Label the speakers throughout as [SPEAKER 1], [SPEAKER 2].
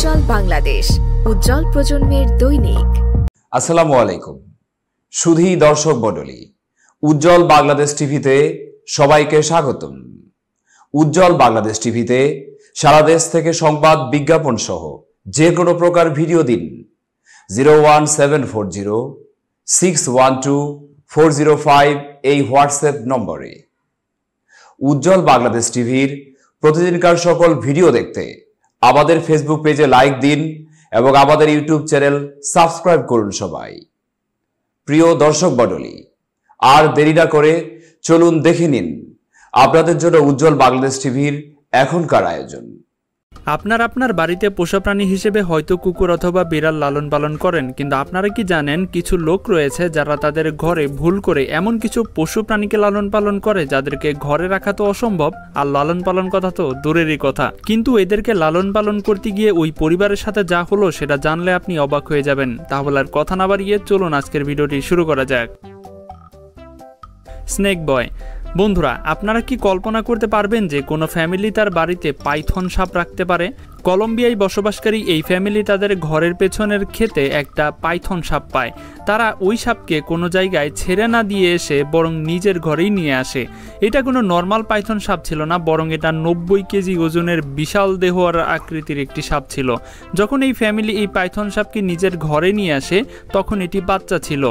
[SPEAKER 1] উজ্জ্বল বাংলাদেশ, উজ্জ্বল প্রজন্মের দৈনিক।
[SPEAKER 2] আসসালামু আলাইকুম সুধী দর্শক মণ্ডলী, উজ্জ্বল বাংলাদেশ টিভিতে সবাইকে স্বাগতম। উজ্জ্বল বাংলাদেশ টিভিতে সারা দেশ থেকে সংবাদ, বিজ্ঞাপন সহ যে কোনো প্রকার ভিডিও দিন 01740612405 এই হোয়াটসঅ্যাপ নম্বরে। উজ্জ্বল বাংলাদেশ টিভির প্রতিদিনকার সকল ভিডিও দেখতে আমাদের ফেসবুক পেজে লাইক দিন এবং আমাদের ইউটিউব চ্যানেল সাবস্ক্রাইব করুন সবাই। প্রিয় দর্শক মণ্ডলী, আর দেরি না করে চলুন দেখে নিন আপনাদের জন্য উজ্জ্বল বাংলাদেশ টিভির এখনকার আয়োজন।
[SPEAKER 3] আপনার বাড়িতে পোষা প্রাণী হিসেবে হয়তো কুকুর অথবা বিড়াল লালন পালন করেন, কিন্তু আপনারা কি জানেন কিছু লোক রয়েছে যারা তাদের ঘরে ভুল করে এমন কিছু পশু প্রাণীকে লালন পালন করে যাদেরকে ঘরে রাখা তো অসম্ভব, আর লালন পালন কথা তো দূরেরই কথা। কিন্তু এদেরকে লালন পালন করতে গিয়ে ওই পরিবারের সাথে যা হলো সেটা জানলে আপনি অবাক হয়ে যাবেন। তাহলে আর কথা না বাড়িয়ে চলুন আজকের ভিডিওটি শুরু করা যাক। স্নেক বয়। বন্ধুরা, আপনারা কি কল্পনা করতে পারবেন যে কোনো ফ্যামিলি তার বাড়িতে পাইথন সাপ রাখতে পারে? কলম্বিয়ায় বসবাসকারী এই ফ্যামিলি তাদের ঘরের পেছনের ক্ষেতে একটা পাইথন সাপ পায়। তারা ওই সাপকে কোনো জায়গায় ছেড়ে না দিয়ে এসে বরং নিজের ঘরেই নিয়ে আসে। এটা কোনো নর্মাল পাইথন সাপ ছিল না, বরং এটা 90 কেজি ওজনের বিশাল দেহ আর আকৃতির একটি সাপ ছিল। যখন এই ফ্যামিলি এই পাইথন সাপকে নিজের ঘরে নিয়ে আসে তখন এটি বাচ্চা ছিল,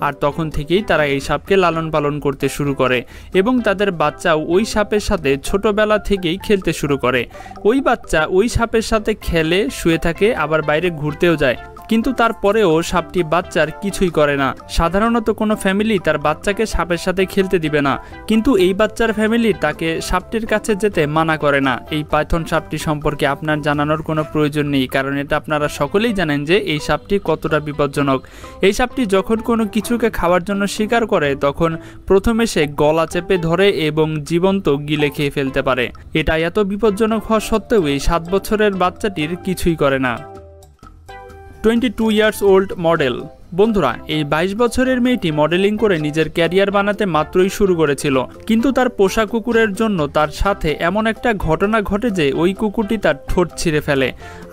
[SPEAKER 3] আর তখন থেকেই তারা এই সাপকে লালন পালন করতে শুরু করে এবং তাদের বাচ্চাও ওই সাপের সাথে ছোটবেলা থেকেই খেলতে শুরু করে। ওই বাচ্চা ওই সাপের সাথে খেলে, শুয়ে থাকে, আবার বাইরে ঘুরতেও যায়, কিন্তু তারপরেও সাপটি বাচ্চার কিছুই করে না। সাধারণত কোনো ফ্যামিলি তার বাচ্চাকে সাপের সাথে খেলতে দিবে না, কিন্তু এই বাচ্চার ফ্যামিলি তাকে সাপটির কাছে যেতে মানা করে না। এই পাইথন সাপটি সম্পর্কে আপনার জানানোর কোনো প্রয়োজন নেই, কারণ এটা আপনারা সকলেই জানেন যে এই সাপটি কতটা বিপজ্জনক। এই সাপটি যখন কোনো কিছুকে খাওয়ার জন্য শিকার করে তখন প্রথমে সে গলা চেপে ধরে এবং জীবন্ত গিলে খেয়ে ফেলতে পারে। এটা এত বিপজ্জনক হওয়া সত্ত্বেও এই 7 বছরের বাচ্চাটির কিছুই করে না। 22 ইয়ার্স ওল্ড মডেল। বন্ধুরা, এই 22 বছরের মেয়েটি মডেলিং করে নিজের ক্যারিয়ার বানাতে মাত্রই শুরু করেছিল, কিন্তু তার পোষা কুকুরের জন্য তার সাথে এমন একটা ঘটনা ঘটে যে ওই কুকুরটি তার ঠোঁট ছিঁড়ে ফেলে।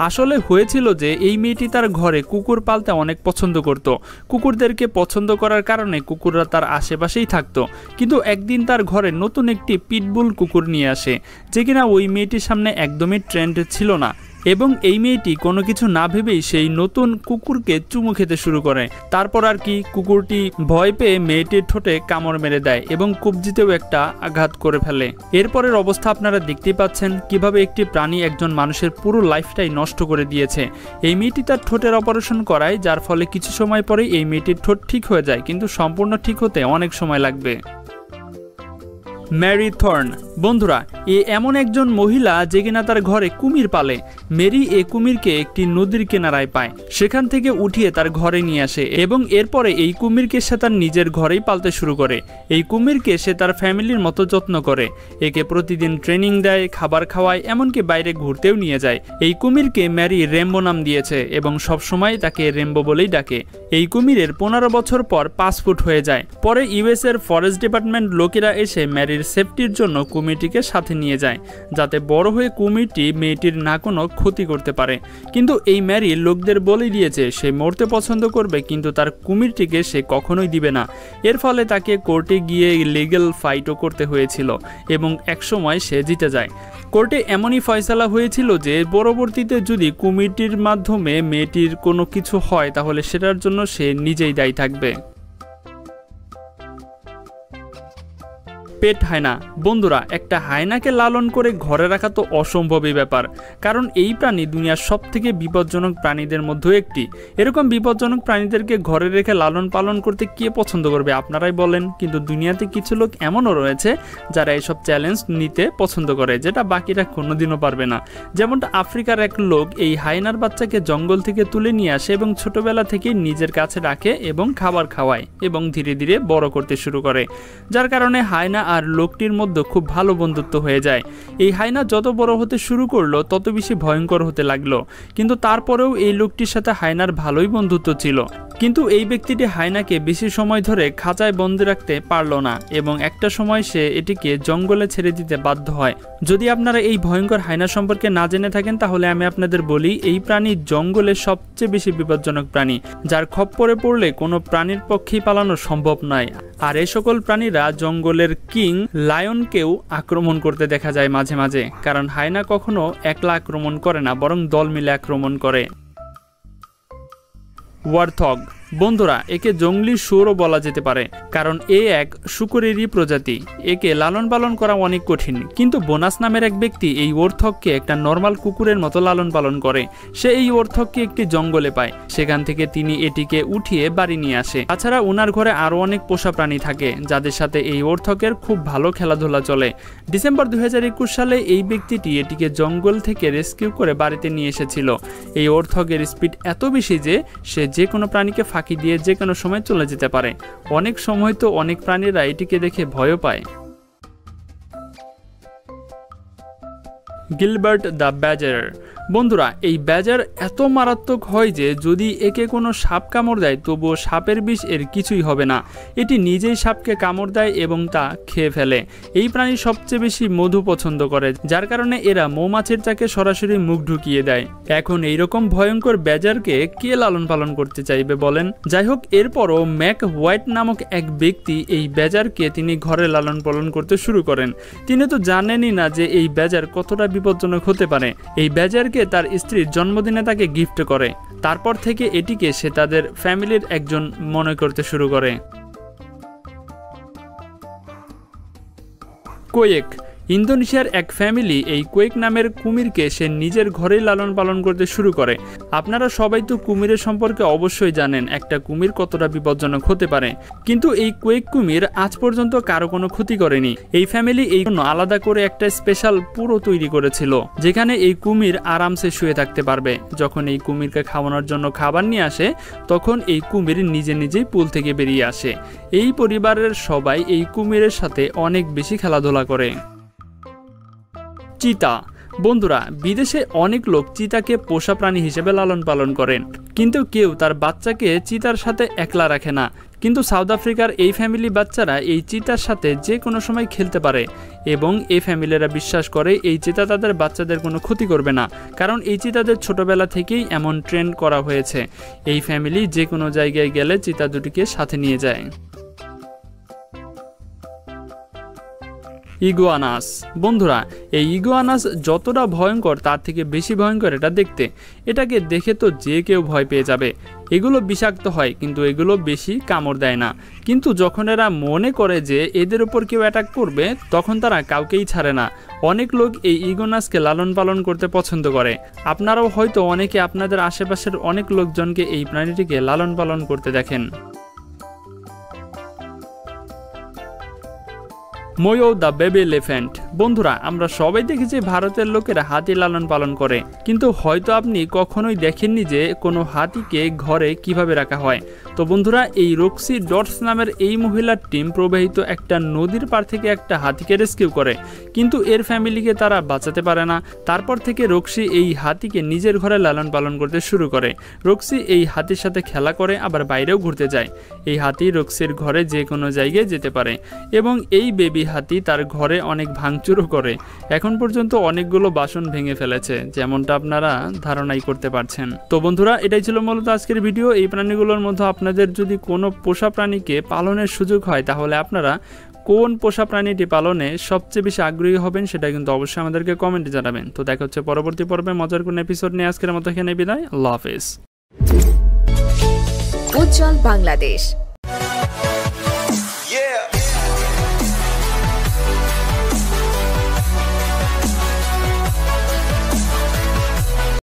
[SPEAKER 3] আসলে হয়েছিল যে এই মেয়েটি তার ঘরে কুকুর পালতে অনেক পছন্দ করত। কুকুরদেরকে পছন্দ করার কারণে কুকুররা তার আশেপাশেই থাকতো, কিন্তু একদিন তার ঘরে নতুন একটি পিটবুল কুকুর নিয়ে আসে, যে কিনা ওই মেয়েটির সামনে একদমই ট্রেন্ড ছিল না, এবং এই মেয়েটি কোনো কিছু না ভেবেই সেই নতুন কুকুরকে চুমু খেতে শুরু করে। তারপর আর কি, কুকুরটি ভয় পেয়ে মেয়েটির ঠোঁটে কামড় মেরে দেয় এবং কবজিতেও একটা আঘাত করে ফেলে। এরপরের অবস্থা আপনারা দেখতেই পাচ্ছেন কিভাবে একটি প্রাণী একজন মানুষের পুরো লাইফটাই নষ্ট করে দিয়েছে। এই মেয়েটি তার ঠোঁটের অপারেশন করায়, যার ফলে কিছু সময় পরে এই মেয়েটির ঠোঁট ঠিক হয়ে যায়, কিন্তু সম্পূর্ণ ঠিক হতে অনেক সময় লাগবে। Mary Thorn. বন্ধুরা, এ এমন একজন মহিলা যে কিনা তার ঘরে কুমির পালে। মেরি এ কুমিরকে একটি নদীর কিনারায় পায়, সেখান থেকে উঠিয়ে তার ঘরে নিয়ে আসে এবং এরপরে এই কুমিরকে সে তার নিজের ঘরেই পালতে শুরু করে। এই কুমিরকে সে তার ফ্যামিলির মতো যত্ন করে, একে প্রতিদিন ট্রেনিং দেয়, খাবার খাওয়ায়, এমনকি বাইরে ঘুরতেও নিয়ে যায়। এই কুমিরকে ম্যারি রেম্বো নাম দিয়েছে এবং সবসময় তাকে রেম্বো বলেই ডাকে। এই কুমিরের 15 বছর পর 5 ফুট হয়ে যায়। পরে ইউএস এর ফরেস্ট ডিপার্টমেন্ট লোকেরা এসে ম্যারির সেফটির জন্য কুমিরটিকে সাথে নিয়ে যায়, যাতে বড় হয়ে কুমিরটি মেয়েটির না কোনো ক্ষতি করতে পারে। কিন্তু এই ম্যারি লোকদের বলে দিয়েছে সে মরতে পছন্দ করবে, কিন্তু তার কুমিরটিকে সে কখনোই দিবে না। এর ফলে তাকে কোর্টে গিয়ে লিগ্যাল ফাইটও করতে হয়েছিল এবং একসময় সে জিতে যায়। কোর্টে এমনই ফয়সালা হয়েছিল যে পরবর্তীতে যদি কুমিরটির মাধ্যমে মেয়েটির কোনো কিছু হয় তাহলে সেটার জন্য সে নিজেই দায়ী থাকবে। পেট হায়না। বন্ধুরা, একটা হায়নাকে লালন করে ঘরে রাখা তো অসম্ভবই ব্যাপার, কারণ এই প্রাণী দুনিয়ার সবথেকে বিপজ্জনক প্রাণীদের মধ্যে একটি। এরকম বিপজ্জনক প্রাণীদেরকে ঘরে রেখে লালন পালন করতে কে পছন্দ করবে আপনারাই বলেন? কিন্তু দুনিয়াতে কিছু লোক এমনও রয়েছে যারা এসব চ্যালেঞ্জ নিতে পছন্দ করে, যেটা বাকিরা কোনোদিনও পারবে না। যেমনটা আফ্রিকার এক লোক এই হায়নার বাচ্চাকে জঙ্গল থেকে তুলে নিয়ে আসে এবং ছোটবেলা থেকে নিজের কাছে রাখে এবং খাবার খাওয়ায় এবং ধীরে ধীরে বড় করতে শুরু করে, যার কারণে হায়না আর লোকটির মধ্যে খুব ভালো বন্ধুত্ব হয়ে যায়। এই হায়না যত বড় হতে শুরু করলো তত বেশি ভয়ঙ্কর হতে লাগলো, কিন্তু তারপরেও এই লোকটির সাথে হায়নার ভালোই বন্ধুত্ব ছিল। কিন্তু এই ব্যক্তিটি হায়নাকে বেশি সময় ধরে খাঁচায় বন্দি রাখতে পারল না এবং একটা সময় সে এটিকে জঙ্গলে ছেড়ে দিতে বাধ্য হয়। যদি আপনারা এই ভয়ঙ্কর হায়না সম্পর্কে না জেনে থাকেন তাহলে আমি আপনাদের বলি, এই প্রাণী জঙ্গলের সবচেয়ে বেশি বিপজ্জনক প্রাণী, যার খপ্পরে পড়লে কোনো প্রাণীর পক্ষেই পালানো সম্ভব নয়। আর এই সকল প্রাণীরা জঙ্গলের কিং লায়নকেও আক্রমণ করতে দেখা যায় মাঝে মাঝে, কারণ হায়না কখনো একলা আক্রমণ করে না, বরং দল মিলে আক্রমণ করে। ওয়ারথগ, বন্ধুরা একে জঙ্গলি শুয়োরও বলা যেতে পারে, কারণ এ এক শূকরেরই প্রজাতি। একে লালন পালন করা অনেক কঠিন, কিন্তু বোনাস নামের এক ব্যক্তি এই ওরথগকে একটা নর্মাল কুকুরের মতো লালন পালন করে। সে এই ওরথগকে একটি জঙ্গলে পায়, সেখান থেকে তিনি এটিকে উঠিয়ে বাড়ি নিয়ে আসে। তাছাড়া ওনার ঘরে আরও অনেক পোষা প্রাণী থাকে, যাদের সাথে এই ওরথগের খুব ভালো খেলাধুলা চলে। ডিসেম্বর 2021 সালে এই ব্যক্তিটি এটিকে জঙ্গল থেকে রেস্কিউ করে বাড়িতে নিয়ে এসেছিল। এই ওরথগের স্পিড এত বেশি যে সে যে কোনো প্রাণীকে ফাঁকি দিয়ে যে কোনো সময় চলে যেতে পারে। অনেক সময় তো অনেক প্রাণীরা এটিকে দেখে ভয়ও পায়। গিলবার্ট দ্য ব্যাজার, বন্ধুরা এই ব্যাজার এত মারাত্মক হয় যে যদি একে কোনো সাপ কামড় দেয় তবুও সাপের বিষ এর কিছুই হবে না। এটি নিজেই সাপকে কামড় দেয় এবং তা খেয়ে ফেলে। এই প্রাণী সবচেয়ে বেশি মধু পছন্দ করে, যার কারণে এরা মৌমাছির চাকে সরাসরি মুখ ঢুকিয়ে দেয়। এখন এইরকম ভয়ঙ্কর ব্যাজারকে কে লালন পালন করতে চাইবে বলেন? যাই হোক, এরপরও ম্যাক হোয়াইট নামক এক ব্যক্তি এই ব্যাজারকে তিনি ঘরে লালন পালন করতে শুরু করেন। তিনি তো জানেনই না যে এই ব্যাজার কতটা বিপজ্জনক হতে পারে। এই ব্যাজার তার স্ত্রীর জন্মদিনে তাকে গিফট করে, তারপর থেকে এটিকে সে তাদের ফ্যামিলির একজন মনে করতে শুরু করে। কোয়েক, ইন্দোনেশিয়ার এক ফ্যামিলি এই কোয়েক নামের কুমিরকে সে নিজের ঘরেই লালন পালন করতে শুরু করে। আপনারা সবাই তো কুমিরের সম্পর্কে অবশ্যই জানেন একটা কুমির কতটা বিপজ্জনক হতে পারে, কিন্তু এই কোয়েক কুমির আজ পর্যন্ত কারো কোনো ক্ষতি করেনি। এই ফ্যামিলি এই জন্য আলাদা করে একটা স্পেশাল পুরো তৈরি করেছিল, যেখানে এই কুমির আরামসে শুয়ে থাকতে পারবে। যখন এই কুমিরকে খাওয়ানোর জন্য খাবার নিয়ে আসে তখন এই কুমির নিজে নিজেই পুল থেকে বেরিয়ে আসে। এই পরিবারের সবাই এই কুমিরের সাথে অনেক বেশি খেলাধুলা করে। চিতা, বন্ধুরা বিদেশে অনেক লোক চিতাকে পোষা প্রাণী হিসেবে লালন পালন করেন, কিন্তু কেউ তার বাচ্চাকে চিতার সাথে একলা রাখে না। কিন্তু সাউথ আফ্রিকার এই ফ্যামিলি বাচ্চারা এই চিতার সাথে যে কোনো সময় খেলতে পারে এবং এই ফ্যামিলিরা বিশ্বাস করে এই চিতা তাদের বাচ্চাদের কোনো ক্ষতি করবে না, কারণ এই চিতাদের ছোটবেলা থেকেই এমন ট্রেন করা হয়েছে। এই ফ্যামিলি যে কোনো জায়গায় গেলে চিতা দুটিকে সাথে নিয়ে যায়। ইগুয়ানাস, বন্ধুরা এই ইগুয়ানাস যতটা ভয়ঙ্কর তার থেকে বেশি ভয়ঙ্কর এটা দেখতে। এটাকে দেখে তো যে কেউ ভয় পেয়ে যাবে। এগুলো বিষাক্ত হয় কিন্তু এগুলো বেশি কামড় দেয় না, কিন্তু যখন এরা মনে করে যে এদের উপর কেউ অ্যাটাক করবে তখন তারা কাউকেই ছাড়ে না। অনেক লোক এই ইগুয়ানাসকে লালন পালন করতে পছন্দ করে। আপনারাও হয়তো অনেকে আপনাদের আশেপাশের অনেক লোকজনকে এই প্রাণীটিকে লালন পালন করতে দেখেন। ময়ো দ্য বেবি এলিফ্যান্ট, বন্ধুরা আমরা সবাই দেখেছি ভারতের লোকেরা হাতি লালন পালন করে, কিন্তু হয়তো আপনি কখনোই দেখেননি যে কোনো হাতিকে ঘরে কিভাবে রাখা হয়। তো বন্ধুরা এই রক্সি ডটস নামের এই মহিলার টিম প্রবাহিত একটা নদীর পার থেকে একটা হাতিকে রেস্কিউ করে, কিন্তু এর ফ্যামিলিকে তারা বাঁচাতে পারে না। তারপর থেকে রক্সি এই হাতিকে নিজের ঘরে লালন পালন করতে শুরু করে। রক্সি এই হাতির সাথে খেলা করে, আবার বাইরেও ঘুরতে যায়। এই হাতি রক্সির ঘরে যে কোনো জায়গায় যেতে পারে এবং এই বেবি হাতি তার ঘরে অনেক ভাঙচুরও করে। এখন পর্যন্ত অনেকগুলো বাসন ভেঙে ফেলেছে, যেমনটা আপনারা ধারণাই করতে পারছেন। তো বন্ধুরা এটাই ছিল মূলত আজকের ভিডিও। এই প্রাণীগুলোর মধ্যে আপনাদের যদি কোনো পোষা প্রাণীকে পালনের সুযোগ হয় তাহলে আপনারা কোন পোষা প্রাণীটি পালনে সবচেয়ে বেশি আগ্রহী হবেন সেটা কিন্তু অবশ্যই আমাদেরকে কমেন্টে জানাবেন। তো দেখা হচ্ছে পরবর্তী পর্বে মজার কোন এপিসোড নিয়ে। আজকের মতো এখানে বিদায়। আল্লাহ হাফেজ।
[SPEAKER 1] উজ্জ্বল বাংলাদেশ।